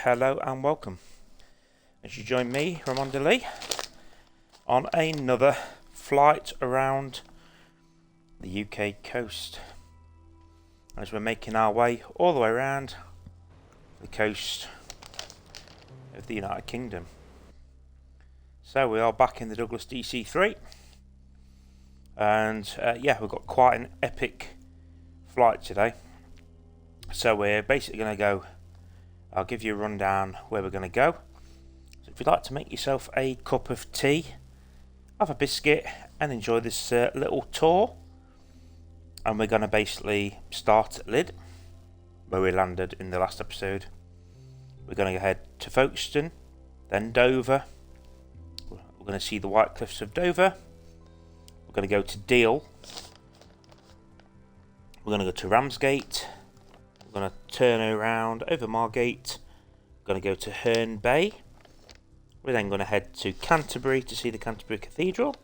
hello and welcome as you join me, Raymondo Lee, on another flight around the UK coast as we're making our way all the way around the coast of the United Kingdom. So we are back in the Douglas DC-3 and we've got quite an epic flight today. So we're basically going to go, I'll give you a rundown where we're going to go. So if you'd like to make yourself a cup of tea, have a biscuit and enjoy this little tour. And we're going to basically start at Lydd, where we landed in the last episode. We're going to head to Folkestone, then Dover. We're going to see the White Cliffs of Dover. We're going to go to Deal. We're going to go to Ramsgate. We're going to turn around over Margate. We're going to go to Herne Bay. We're then going to head to Canterbury to see the Canterbury Cathedral.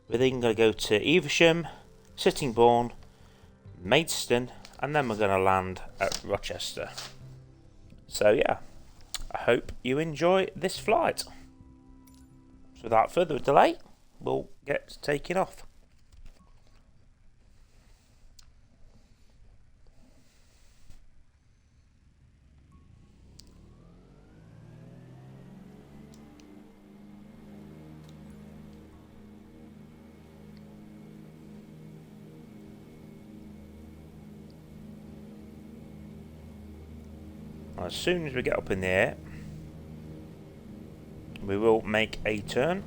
We're then going to go to Evesham, Sittingbourne, Maidstone, and then we're going to land at Rochester. So yeah, I hope you enjoy this flight. So without further delay, we'll get taking off. As soon as we get up in the air, we will make a turn.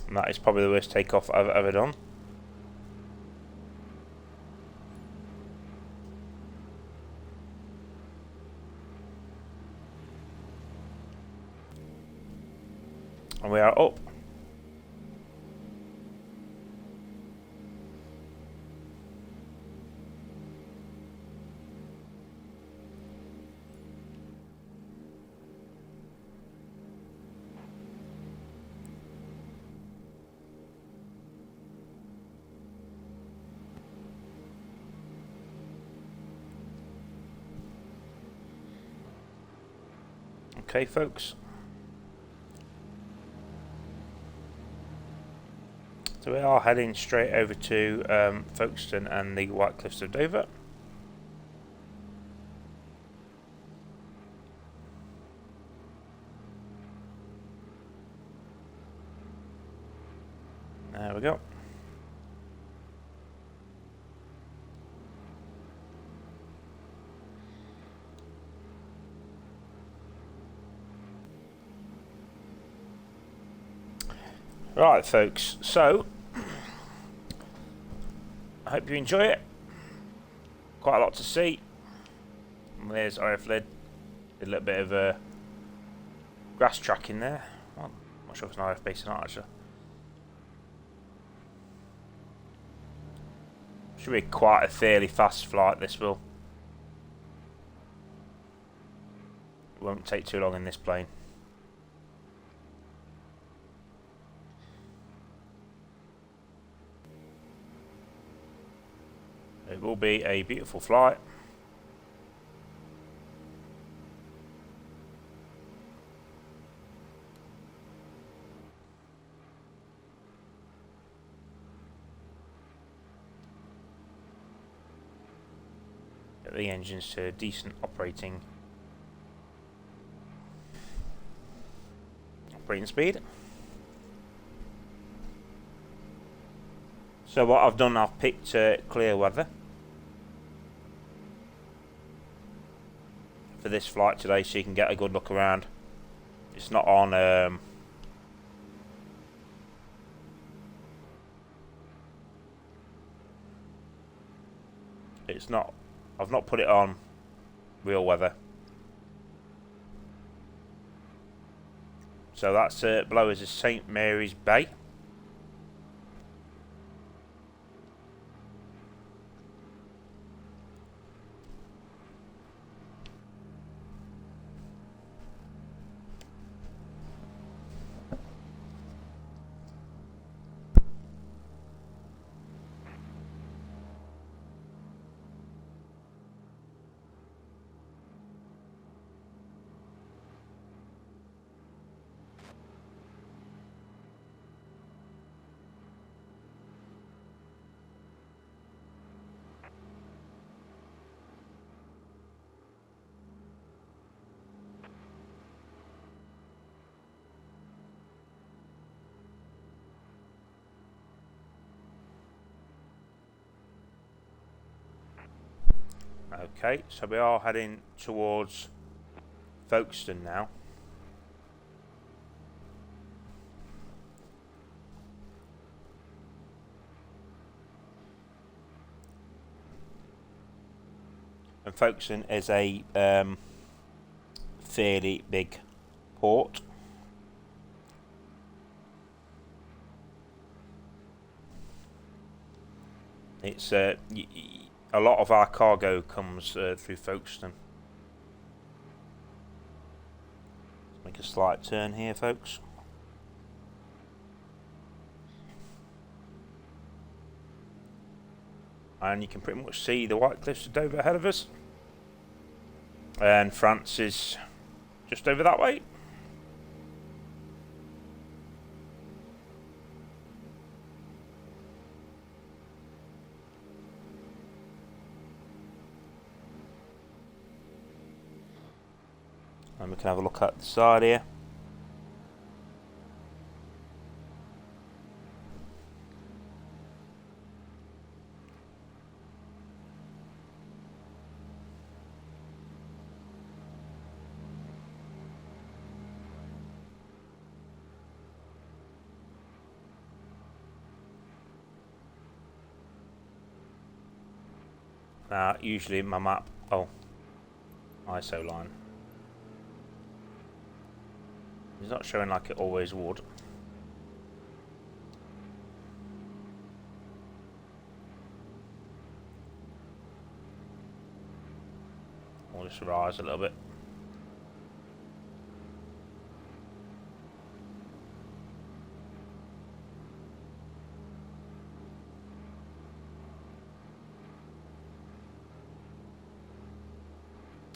And that is probably the worst takeoff I've ever done. And we are up. Okay, folks. So we are heading straight over to Folkestone and the White Cliffs of Dover. There we go. Right, folks, so I hope you enjoy it. Quite a lot to see. And there's RF Lydd. Did a little bit of grass track in there. Well, I'm not sure if it's an RF base or not, actually. Should be quite a fairly fast flight, this will. It won't take too long in this plane. It will be a beautiful flight. Get the engines to decent operating speed. So what I've done, I've picked clear weather for this flight today, so you can get a good look around. It's not on I've not put it on real weather. So that's below us is St Mary's Bay. Okay, so we are heading towards Folkestone now. And Folkestone is a fairly big port. It's a lot of our cargo comes through Folkestone. Let's make a slight turn here, folks. And you can pretty much see the White Cliffs of Dover ahead of us. And France is just over that way. And we can have a look at the side here. Now, usually my map, ISO line. It's not showing like it always would. I'll just rise a little bit.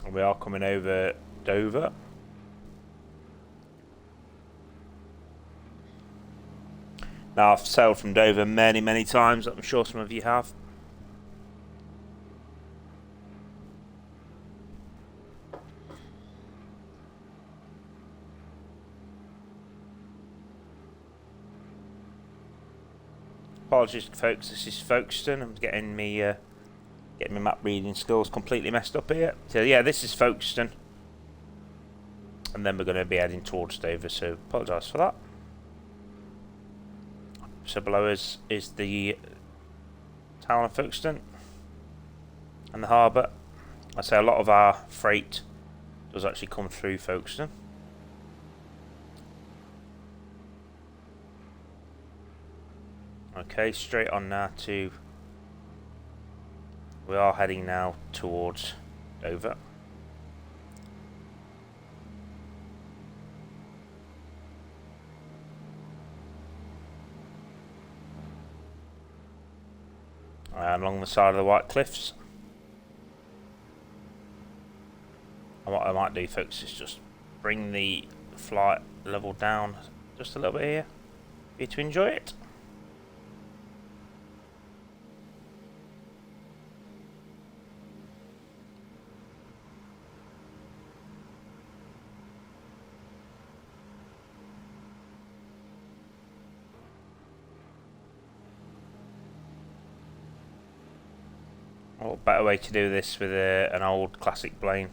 And we are coming over Dover. Now, I've sailed from Dover many, many times. I'm sure some of you have. Apologies, folks. This is Folkestone. I'm getting my map reading skills completely messed up here. So yeah, this is Folkestone, and then we're going to be heading towards Dover. So apologise for that. So below us is the town of Folkestone and the harbour. I say a lot of our freight does actually come through Folkestone. Okay, straight on now to... We are heading now towards Dover. And along the side of the White Cliffs. And what I might do, folks, is just bring the flight level down just a little bit here for you to enjoy it. What better way to do this with an old classic plane?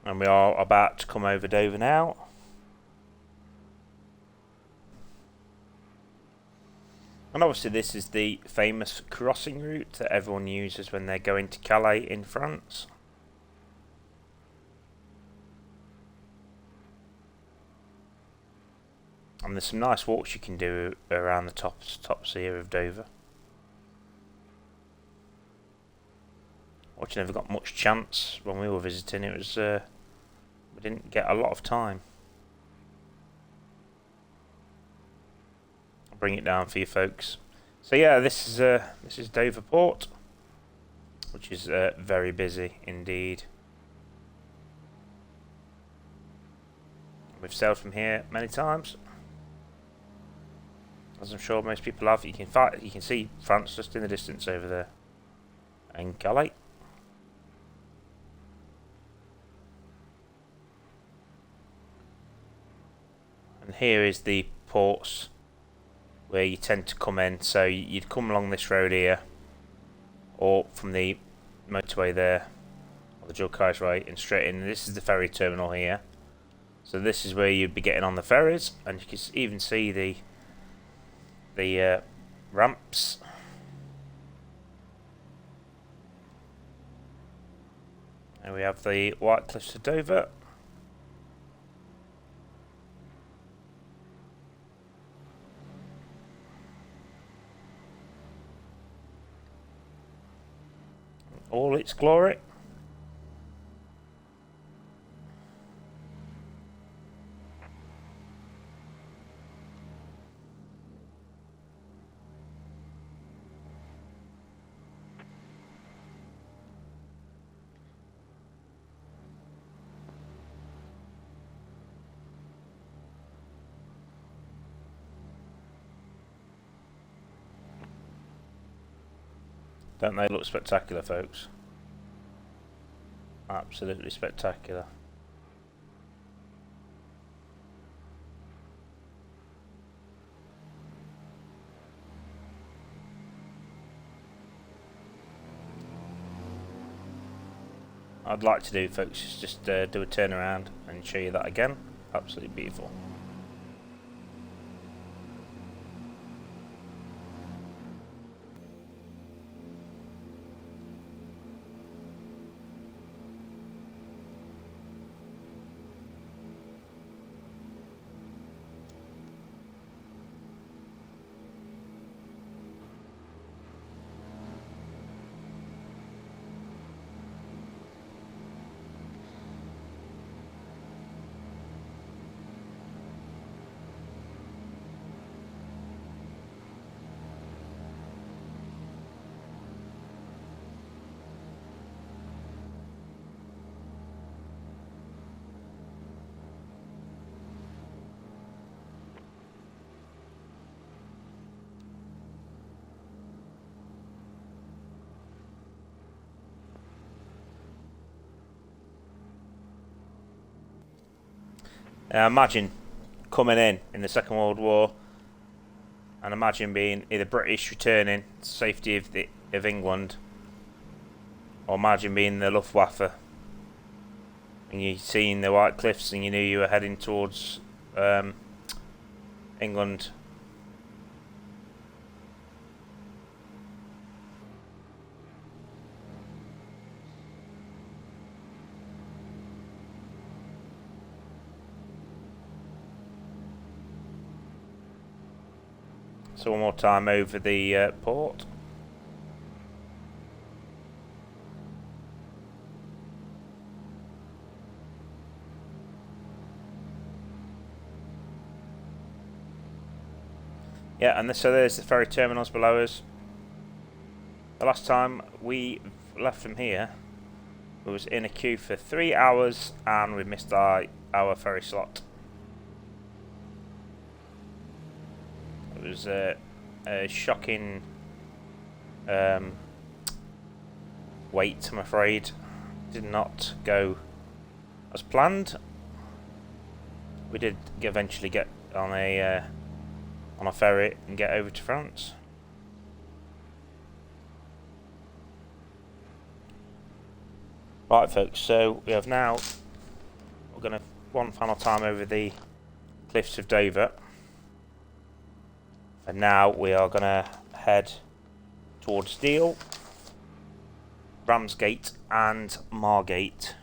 And we are about to come over Dover now. And obviously this is the famous crossing route that everyone uses when they're going to Calais in France. And there's some nice walks you can do around the tops here of Dover. Which never got much chance when we were visiting. It was we didn't get a lot of time. I'll bring it down for you folks. So yeah, this is Dover Port, which is very busy indeed. We've sailed from here many times, as I'm sure most people have. You can see France just in the distance over there. and galley. And here is the ports where you tend to come in. So you'd come along this road here, or from the motorway there, or the dual carriageway, and straight in. This is the ferry terminal here. So this is where you'd be getting on the ferries, and you can even see the ramps. And we have the White Cliffs of Dover. All its glory. Don't they look spectacular, folks? Absolutely spectacular. I'd like to do, folks, is just do a turnaround and show you that again. Absolutely beautiful. Imagine coming in the Second World War, and imagine being either British returning to the safety of England, or imagine being the Luftwaffe, and you seen the White Cliffs, and you knew you were heading towards England. So one more time over the port. Yeah, and so there's the ferry terminals below us. The last time we left from here, we was in a queue for 3 hours and we missed our ferry slot. It was a shocking wait, I'm afraid. Did not go as planned. We did eventually get on a ferry and get over to France. Right, folks, so we have now, we're going to one final time over the Cliffs of Dover. And now we are going to head towards Deal, Ramsgate and Margate.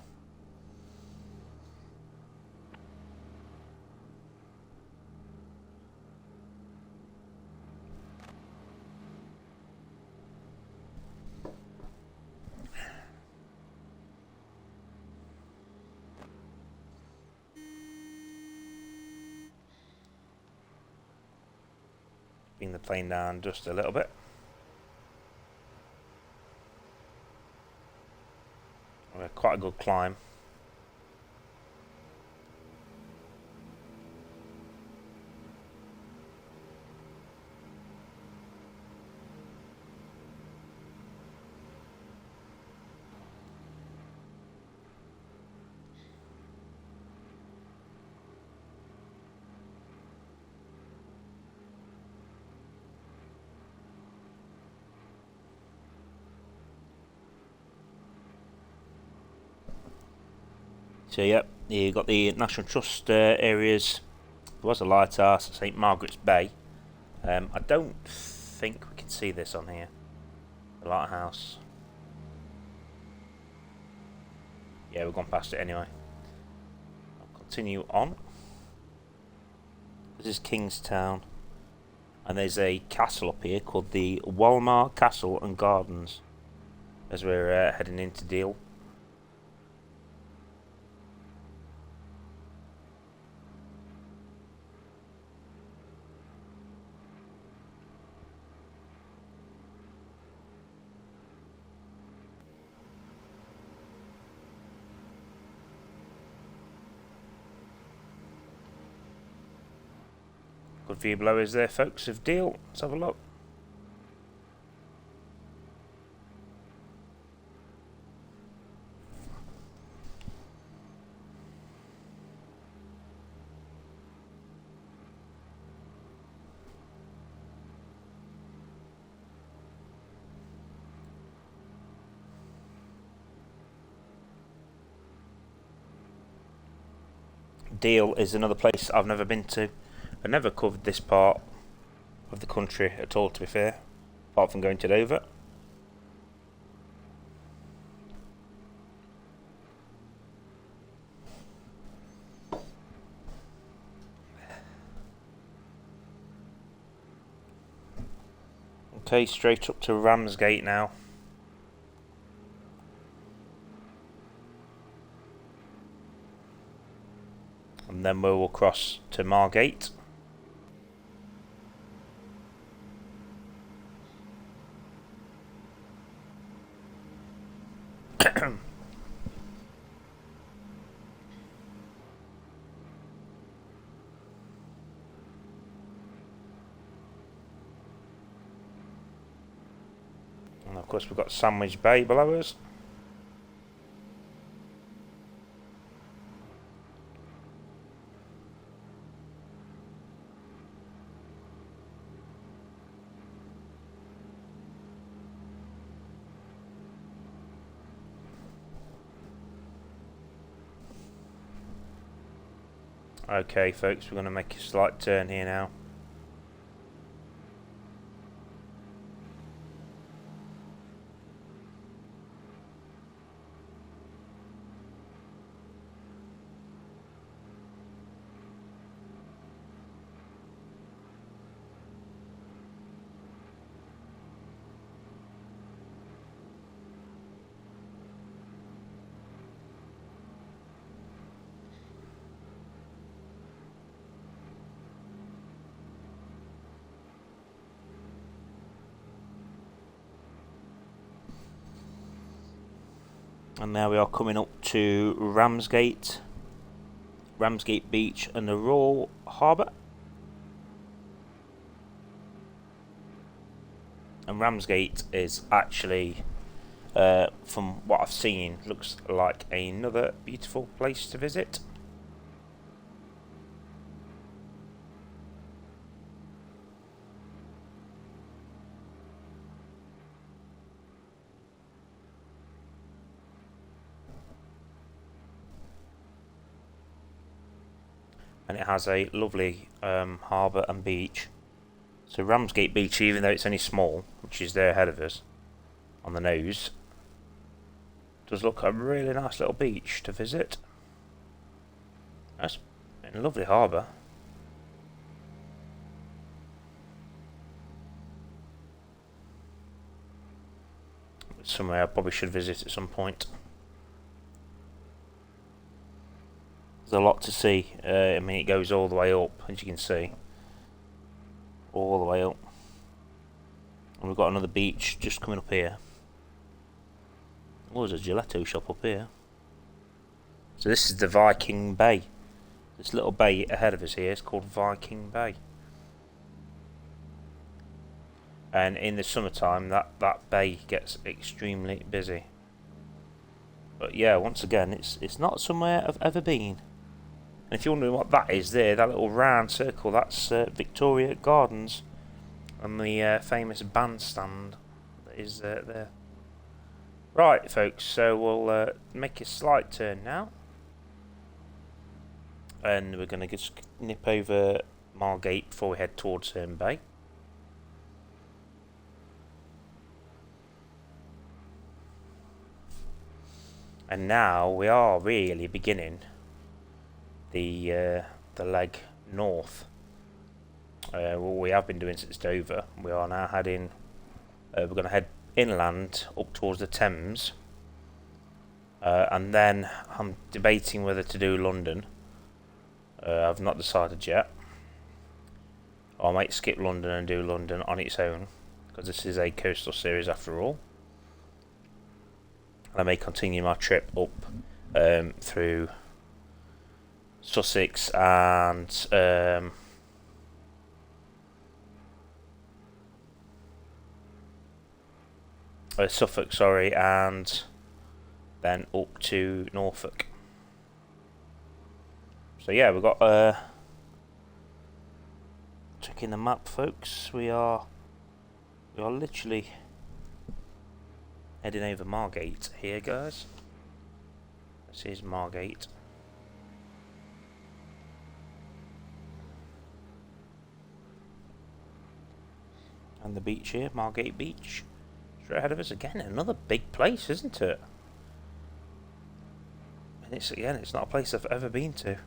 Bring the plane down just a little bit. Quite a good climb. So yep, you've got the National Trust areas. There was a lighthouse at St Margaret's Bay. I don't think we can see this on here. The lighthouse. Yeah, we've gone past it anyway. I'll continue on. This is Kingstown. And there's a castle up here called the Walmar Castle and Gardens. As we're heading into Deal. Good view below is there, folks, of Deal. Let's have a look. Deal is another place I've never been to. I never covered this part of the country at all, to be fair, apart from going to Dover. Okay, straight up to Ramsgate now. And then we will cross to Margate. And of course we've got Sandwich Bay below us. Okay folks, we're going to make a slight turn here now. And now we are coming up to Ramsgate Beach and the Royal Harbour. And Ramsgate is actually, from what I've seen, looks like another beautiful place to visit. And it has a lovely harbour and beach. So Ramsgate Beach, even though it's only small, which is there ahead of us on the nose, does look a really nice little beach to visit. That's a lovely harbour. Somewhere I probably should visit at some point. There's a lot to see. I mean, it goes all the way up, as you can see. All the way up. And we've got another beach just coming up here. Oh, there's a gelato shop up here. So this is the Viking Bay. This little bay ahead of us here is called Viking Bay. And in the summertime, that bay gets extremely busy. But yeah, once again, it's not somewhere I've ever been. And if you're wondering what that is there, that little round circle, that's Victoria Gardens and the famous bandstand that is there. Right, folks, so we'll make a slight turn now. and we're going to just nip over Margate before we head towards Herne Bay. And now we are really beginning the leg north. What we have been doing since Dover. We are now heading. We're going to head inland up towards the Thames, and then I'm debating whether to do London. I've not decided yet. Or I might skip London and do London on its own, because this is a coastal series after all. I may continue my trip up through Sussex and Suffolk, sorry, and then up to Norfolk. So yeah, we've got checking the map, folks. We are literally heading over Margate here, guys. This is Margate. And the beach here, Margate Beach. Straight ahead of us again. Another big place, isn't it? And it's not a place I've ever been to.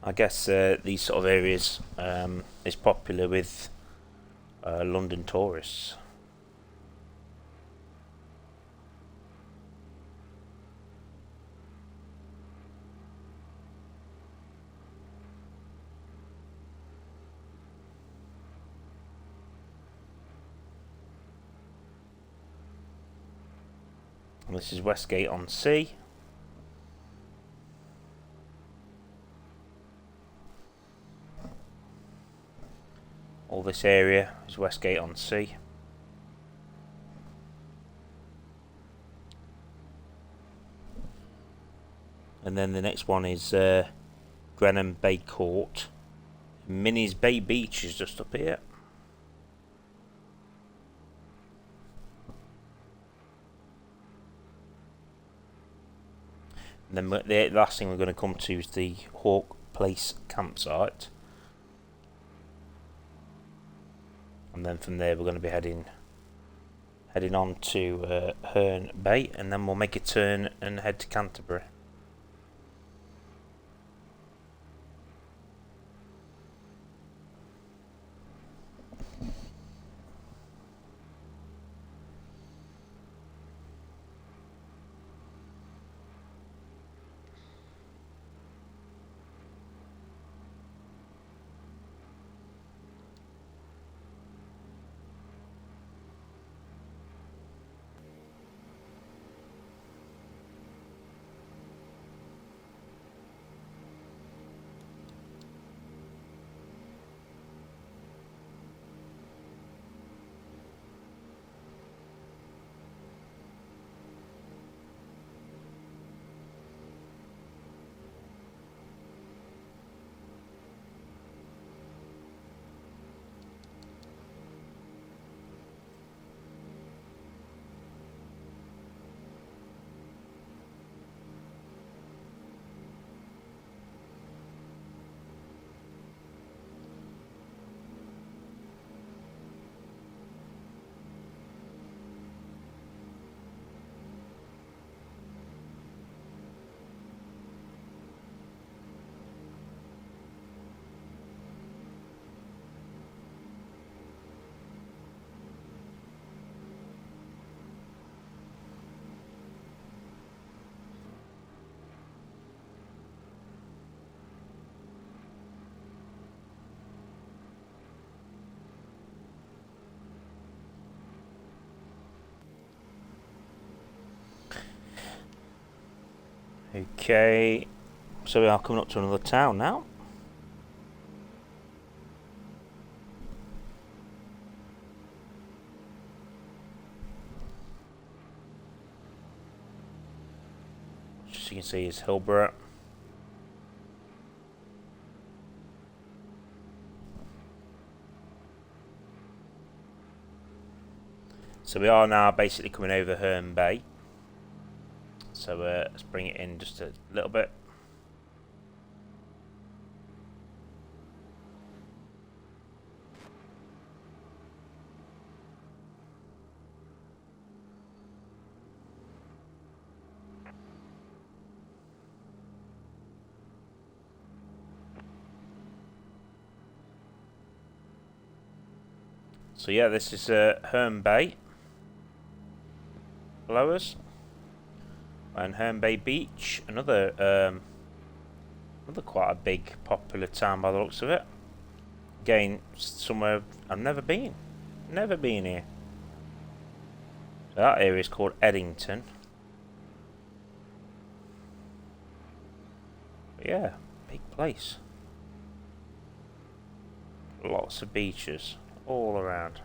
I guess these sort of areas is popular with London tourists. And this is Westgate on Sea. All this area is Westgate on Sea. And then the next one is Grenham Bay Court. Minnie's Bay Beach is just up here. And then the last thing we're going to come to is the Hawke Place campsite. And then from there we're going to be heading on to Herne Bay, and then we'll make a turn and head to Canterbury. Okay, so we are coming up to another town now. As you can see, is Hillborough. So we are now basically coming over Herne Bay. So let's bring it in just a little bit. So yeah, this is Herne Bay below us, and Herne Bay Beach, another quite a big popular town by the looks of it. Again, somewhere I've never been here. So that area is called Eddington. But yeah, big place. Lots of beaches all around.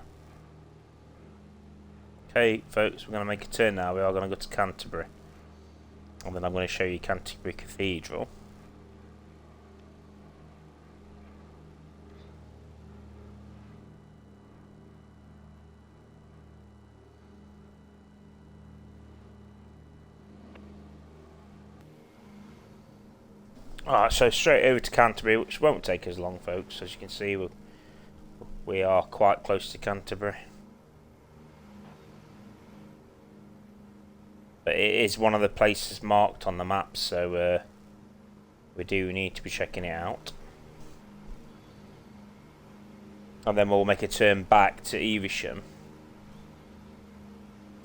Okay, folks, we're going to make a turn now. We are going to go to Canterbury, and then I'm going to show you Canterbury Cathedral. Alright, so straight over to Canterbury, which won't take us long, folks. As you can see, we are quite close to Canterbury. But it is one of the places marked on the map, so we do need to be checking it out. And then we'll make a turn back to Evesham,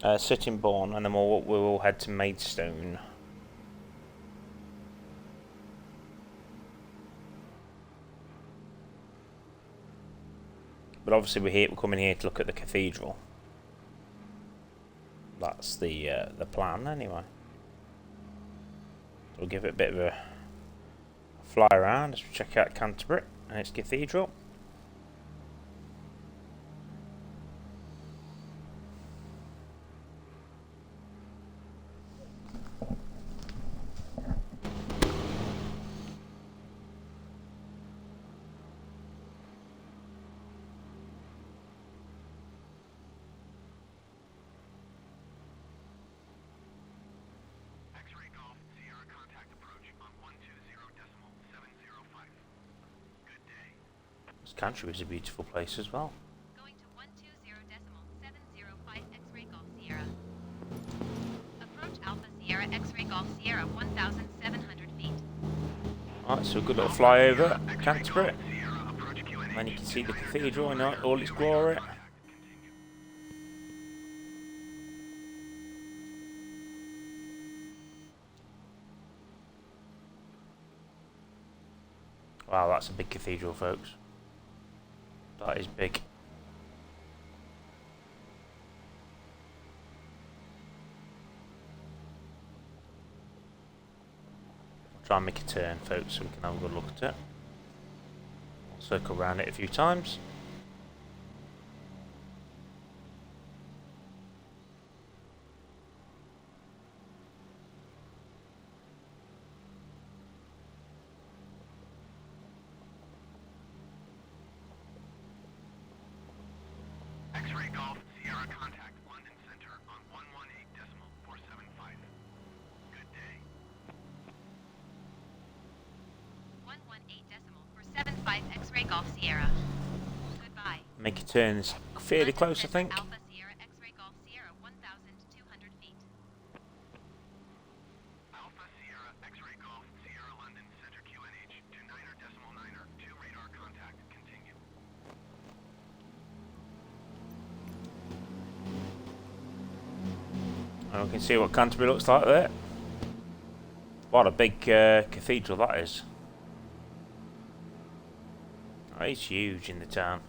Sittingbourne, and then we'll head to Maidstone. But obviously we're coming here to look at the cathedral. That's the plan anyway. So we'll give it a bit of a fly around as we check out Canterbury and its cathedral. Canterbury is a beautiful place as well. Going to 120.705 X-ray Golf Sierra. Approach Alpha Sierra X-ray Golf Sierra 1,700 feet. Alright, so a good little flyover at Canterbury. And then you can see the cathedral in all its glory. Wow, that's a big cathedral, folks. That is big. I'll try and make a turn, folks, so we can have a good look at it. I'll circle around it a few times. X-ray Golf Sierra. Goodbye. Make a turn. It's fairly close, I think. Alpha Sierra X-ray Golf Sierra 1,200 feet. Alpha Sierra X-ray Golf Sierra London Center QNH to 9.9er to radar contact. Continue. And we can see what Canterbury looks like there. What a big cathedral that is. Oh, it's huge in the town.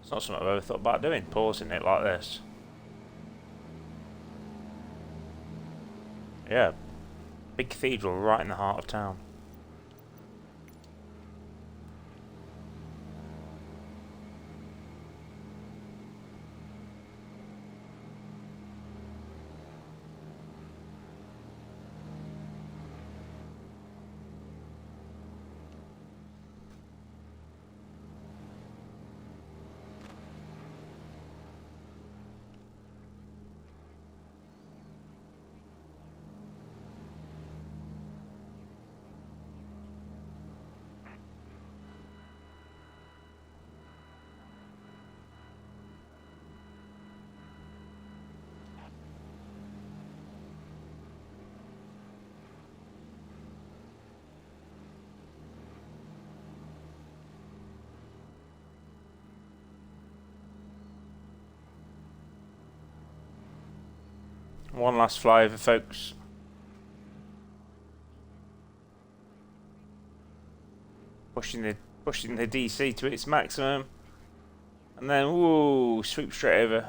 It's not something I've ever thought about doing, pausing it like this. Yeah, big cathedral right in the heart of town. One last flyover, folks. Pushing the DC to its maximum, and then whoa, sweep straight over.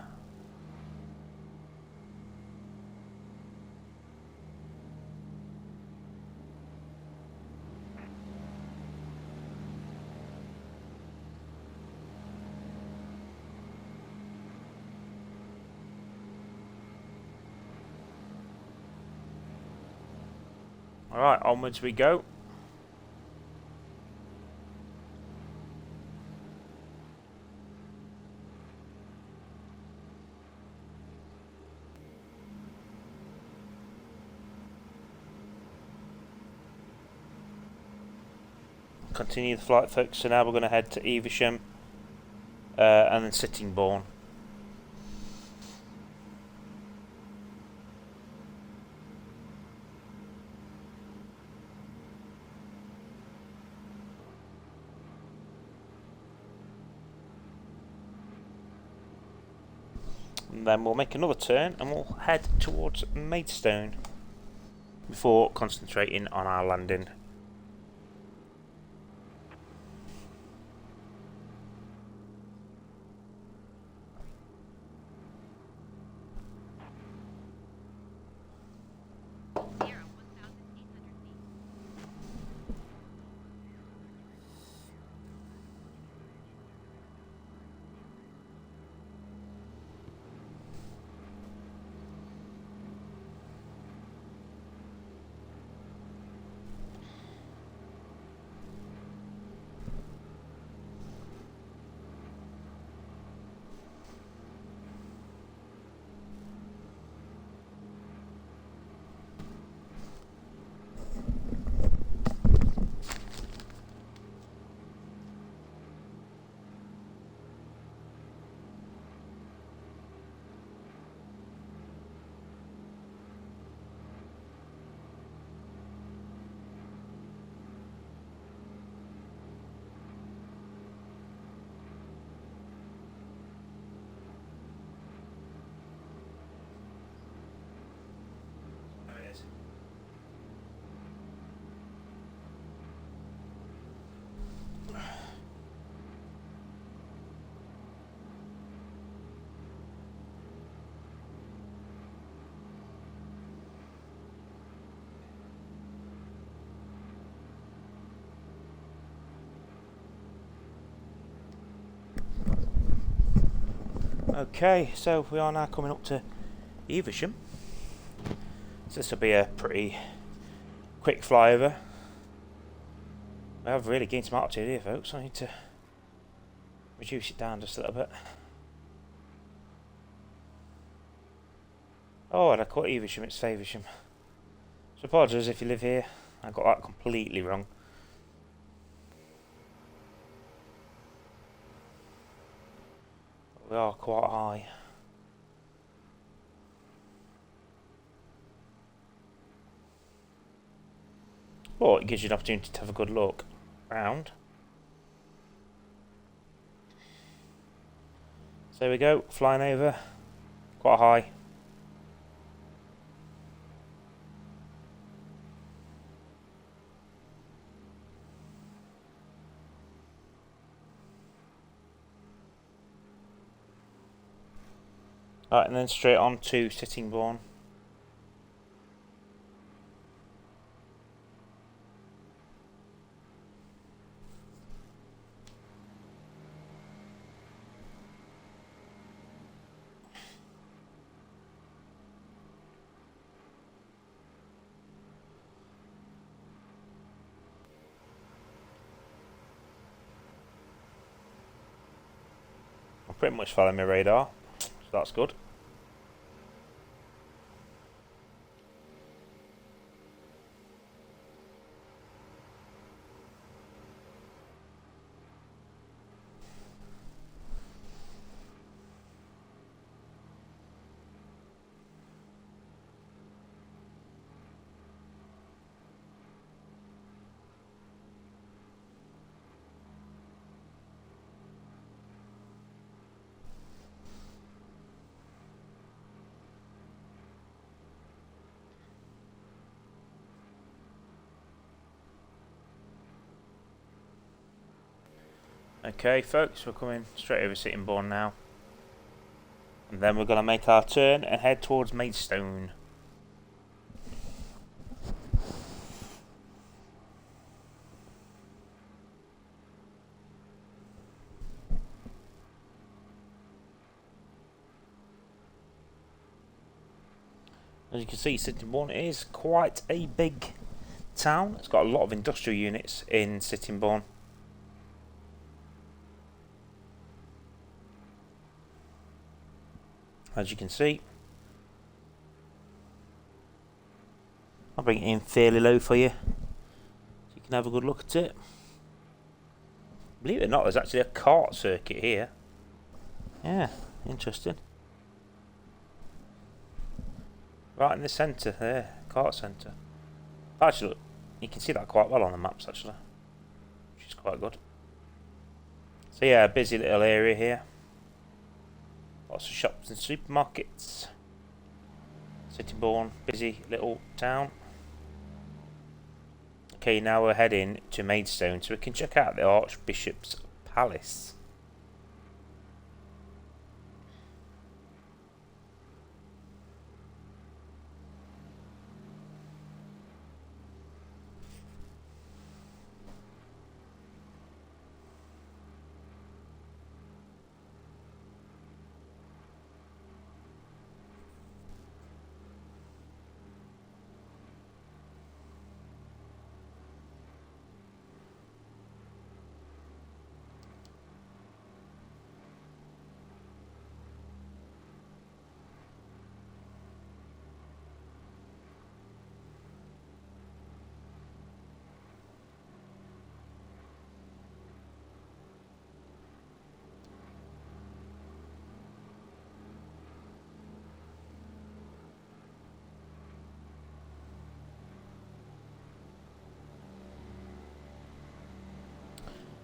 Alright, onwards we go. Continue the flight, folks. So now we're going to head to Evesham and then Sittingbourne. And then we'll make another turn and we'll head towards Maidstone before concentrating on our landing. Okay, so we are now coming up to Evesham. So this will be a pretty quick flyover. We have really gained some altitude here, folks. I need to reduce it down just a little bit. Oh, and I caught Evesham, it's Faversham. So apologies if you live here. I got that completely wrong. We are quite high. Well, it gives you an opportunity to have a good look round. So there we go, flying over, quite high. Right, and then straight on to Sittingbourne. I'm pretty much following my radar, so that's good. Okay folks, we're coming straight over Sittingbourne now. And then we're going to make our turn and head towards Maidstone. As you can see, Sittingbourne is quite a big town. It's got a lot of industrial units in Sittingbourne. As you can see, I'll bring it in fairly low for you, so you can have a good look at it. Believe it or not, there's actually a kart circuit here. Yeah, interesting. Right in the centre there, kart centre. Actually, look, you can see that quite well on the maps actually, which is quite good. So yeah, busy little area here. Lots of shops and supermarkets. Sittingbourne, busy little town. Okay, now we're heading to Maidstone so we can check out the Archbishop's Palace.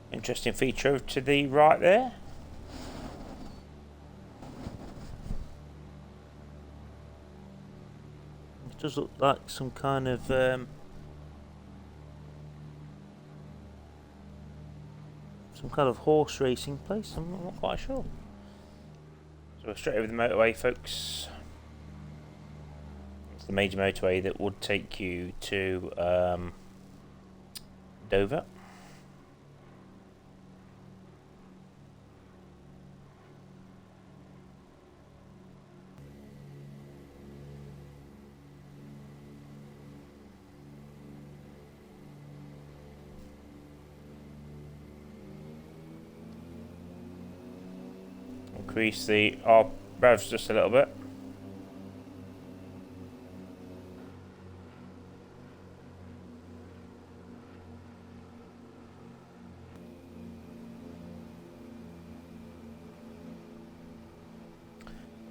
Interesting feature over to the right there. It does look like some kind of horse racing place. I'm not quite sure. So we're straight over the motorway, folks. It's the major motorway that would take you to Dover. Increase the revs just a little bit.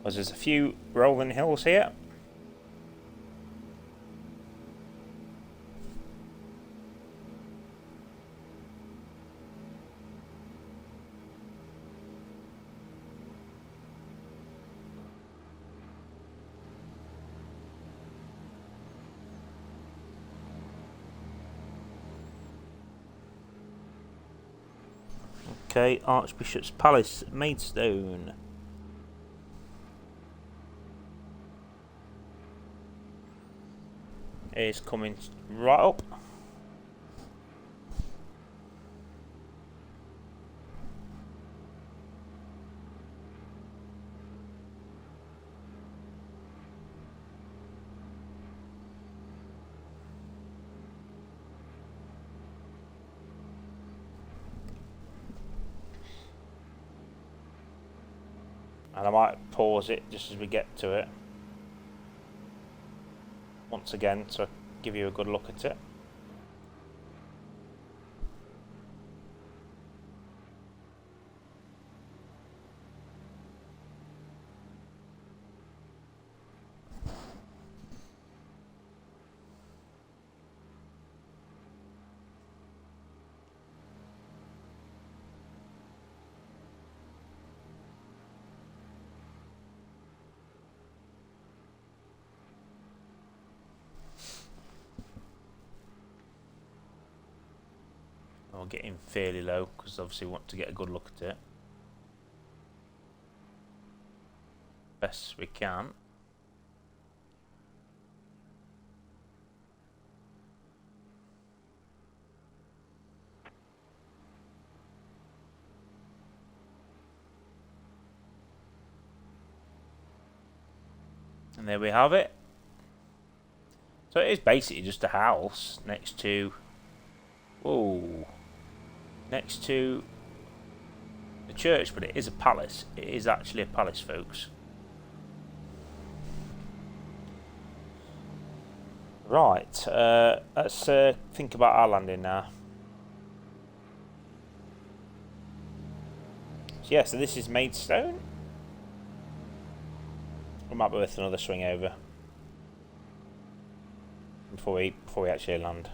As there's a few rolling hills here. Okay, Archbishop's Palace, Maidstone. Is coming right up. And I might pause it just as we get to it once again to give you a good look at it. We'll get in fairly low because obviously we want to get a good look at it. Best we can. And there we have it. So it is basically just a house next to... Whoa. Next to the church, but it is a palace. It is actually a palace, folks. Right. Let's think about our landing now. So yeah, so this is Maidstone. We might be worth another swing over before we actually land.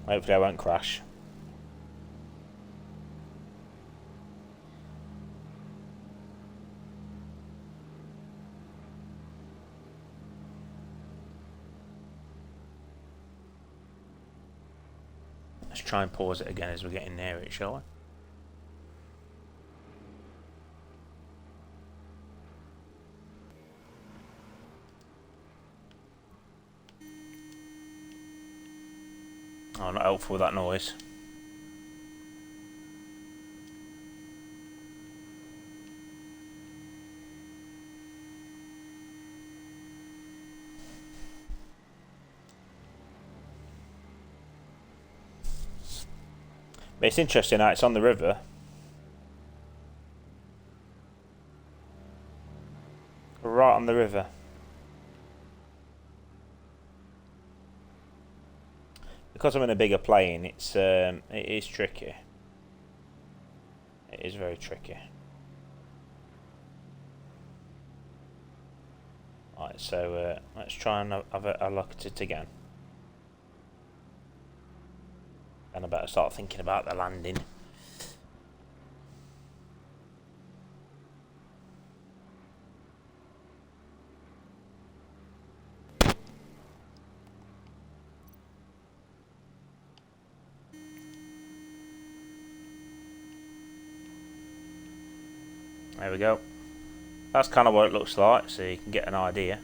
Hopefully I won't crash. Let's try and pause it again as we're getting near it, shall we? Oh, not helpful with that noise. But it's interesting how it's on the river. Right on the river. Because I'm in a bigger plane, it is tricky. It is very tricky. Right, so let's try and have a look at it again. And I better start thinking about the landing. There we go. That's kind of what it looks like, so you can get an idea.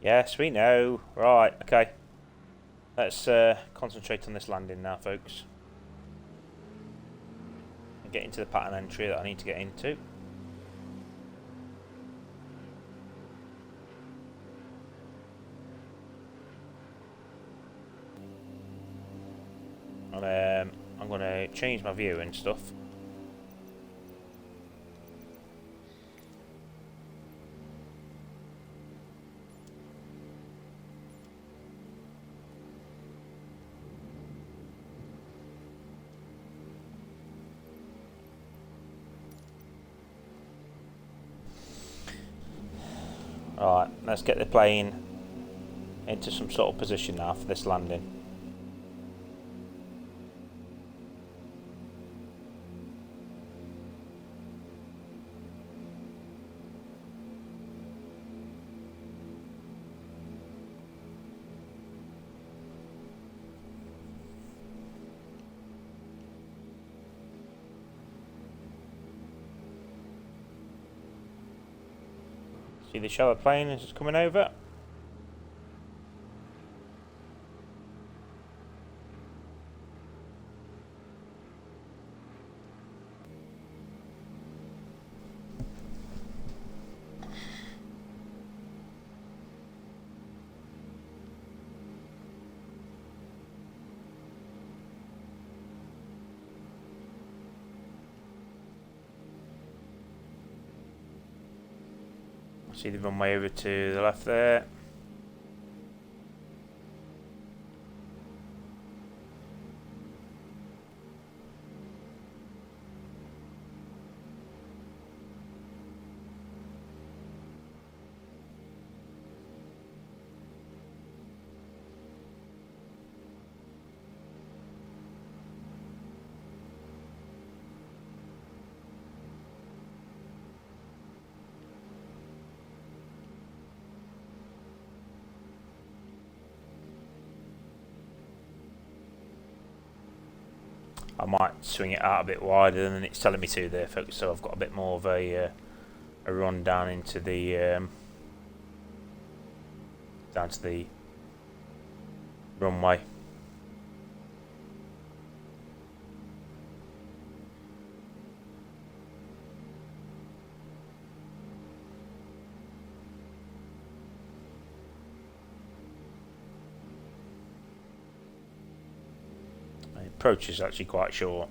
Yes, we know. Right, okay. Let's concentrate on this landing now, folks. And get into the pattern entry that I need to get into. And I'm going to change my view and stuff. Alright, let's get the plane into some sort of position now for this landing. See the shallow plane is coming over. See the runway over to the left there. I might swing it out a bit wider than it's telling me to there, folks. So I've got a bit more of a run down into the runway. The approach is actually quite short.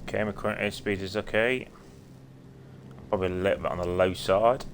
Okay, my current airspeed is okay. Probably a little bit on the low side.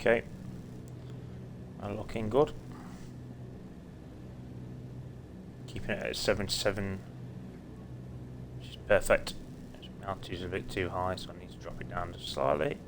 Okay, looking good. Keeping it at 77, which is perfect. Altitude is a bit too high, so I need to drop it down just slightly.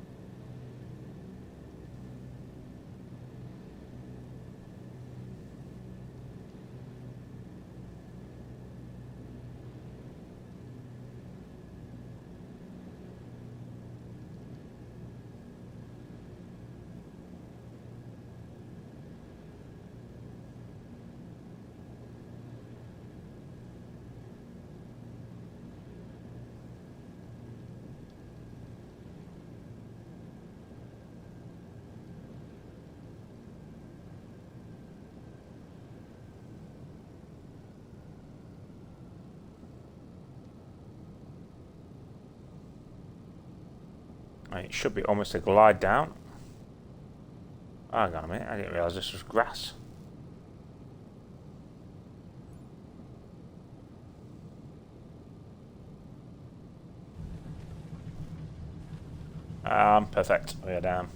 It should be almost a glide down. Oh, hang on a minute, I didn't realise this was grass. Perfect, we are down.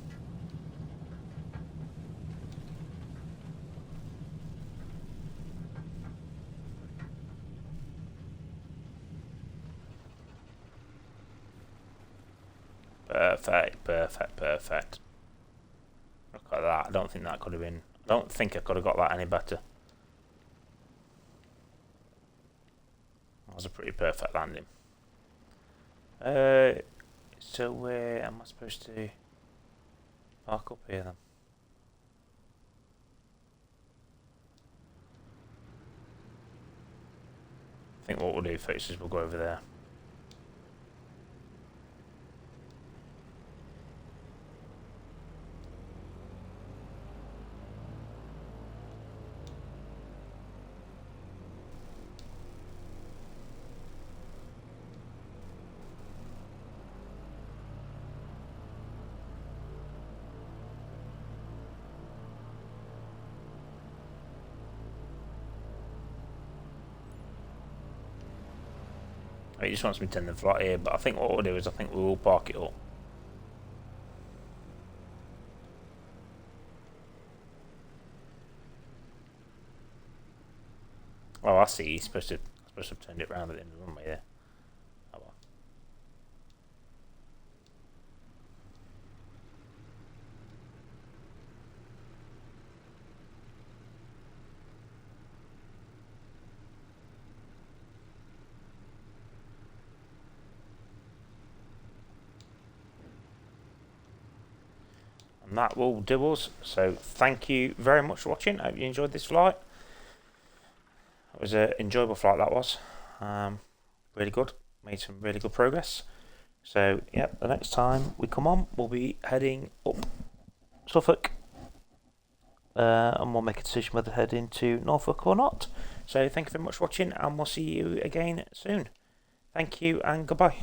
Perfect, perfect, perfect. Look at that. I don't think that could have been... I don't think I could have got that any better. That was a pretty perfect landing. So where am I supposed to park up here then? I think what we'll do first is we'll go over there. He just wants me to turn the flight here, but I think what we'll do is I think we'll park it up. Oh, I see. He's supposed to have turned it round at the end of the runway there. Oh well. And that will do us. So thank you very much for watching. I hope you enjoyed this flight. It was an enjoyable flight, that was. Really good. Made some really good progress. So, yeah, the next time we come on, we'll be heading up Suffolk. And we'll make a decision whether to head into Norfolk or not. So, thank you very much for watching, and we'll see you again soon. Thank you, and goodbye.